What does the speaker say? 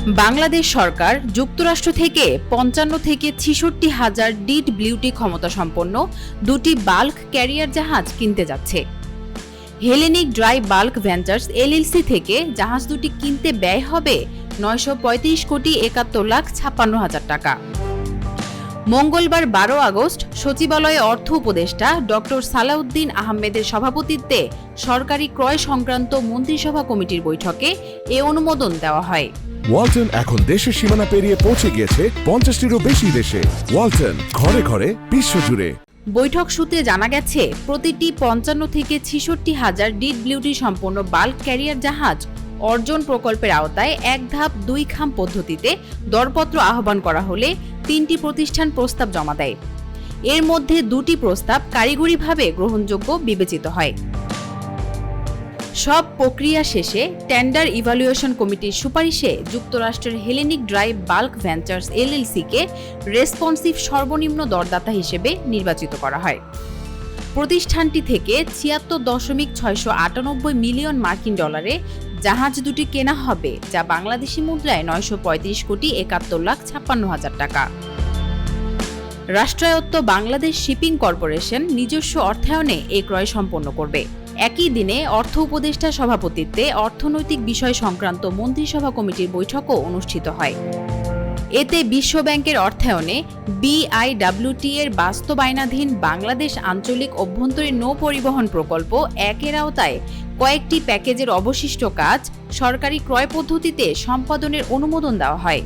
বাংলাদেশ সরকার যুক্তরাষ্ট্র থেকে ৫৫ থেকে ৬৬ হাজার ডিড বিউটি ক্ষমতাসম্পন্ন দুটি বাল্ক ক্যারিয়ার জাহাজ কিনতে যাচ্ছে। Hellenic dry bulk ventures LLC থেকে জাহাজ দুটি কিনতে ব্যয় হবে ৯৩৫ কোটি ৭১ লাখ ৫৬ হাজার টাকা। মঙ্গলবার ১২ আগস্ট সচিবালয়ে অর্থ উপদেষ্টা ডক্টর সালাউদ্দিন আহমেদের সভাপতিত্বে সরকারি ক্রয় সংক্রান্ত মন্ত্রিসভা কমিটির বৈঠকে এ অনুমোদন দেওয়া হয়। ওয়ালটন এখন দেশের সীমানা পেরিয়ে পৌঁছে গিয়েছে ৫০টিরও বেশি দেশে। ওয়ালটন, ঘরে ঘরে বিশ্বজুড়ে। বৈঠক সূত্রে জানা গেছে, প্রতিটি ৫৫ থেকে ৬৬ হাজার ডিড বিউটি সম্পন্ন বাল্ক ক্যারিয়ার জাহাজ অর্জন প্রকল্পের আওতায় এক ধাপ দুই খাম পদ্ধতিতে দরপত্র আহ্বান করা হলে ৩টি প্রতিষ্ঠান প্রস্তাব জমা দেয়। এর মধ্যে ২টি প্রস্তাব কারিগরিভাবে গ্রহণযোগ্য বিবেচিত হয়। সব প্রক্রিয়া শেষে টেন্ডার ইভ্যালুয়েশন কমিটির সুপারিশে যুক্তরাষ্ট্রের হেলেনিক ড্রাই বাল্ক ভেঞ্চার্স এলএলসিকে রেসপন্সিভ সর্বনিম্ন দরদাতা হিসেবে নির্বাচিত করা হয়। প্রতিষ্ঠানটি থেকে ৭৬.৬৯৮ মিলিয়ন মার্কিন ডলারে জাহাজ দুটি কেনা হবে, যা বাংলাদেশি মুদ্রায় ৯৩৫ কোটি ৭১ লাখ ৫৬ হাজার টাকা। রাষ্ট্রায়ত্ত বাংলাদেশ শিপিং কর্পোরেশন নিজস্ব অর্থায়নে এ ক্রয় সম্পন্ন করবে। একই দিনে অর্থ উপদেষ্টা সভাপতিত্বে অর্থনৈতিক বিষয় সংক্রান্ত মন্ত্রিসভা কমিটির বৈঠকও অনুষ্ঠিত হয়। এতে বিশ্বব্যাংকের অর্থায়নে বিআইডব্লিউটি এর বাস্তবায়নাধীন বাংলাদেশ আঞ্চলিক অভ্যন্তরীণ নৌ পরিবহন প্রকল্প ১-এর আওতায় কয়েকটি প্যাকেজের অবশিষ্ট কাজ সরকারি ক্রয় পদ্ধতিতে সম্পাদনের অনুমোদন দেওয়া হয়।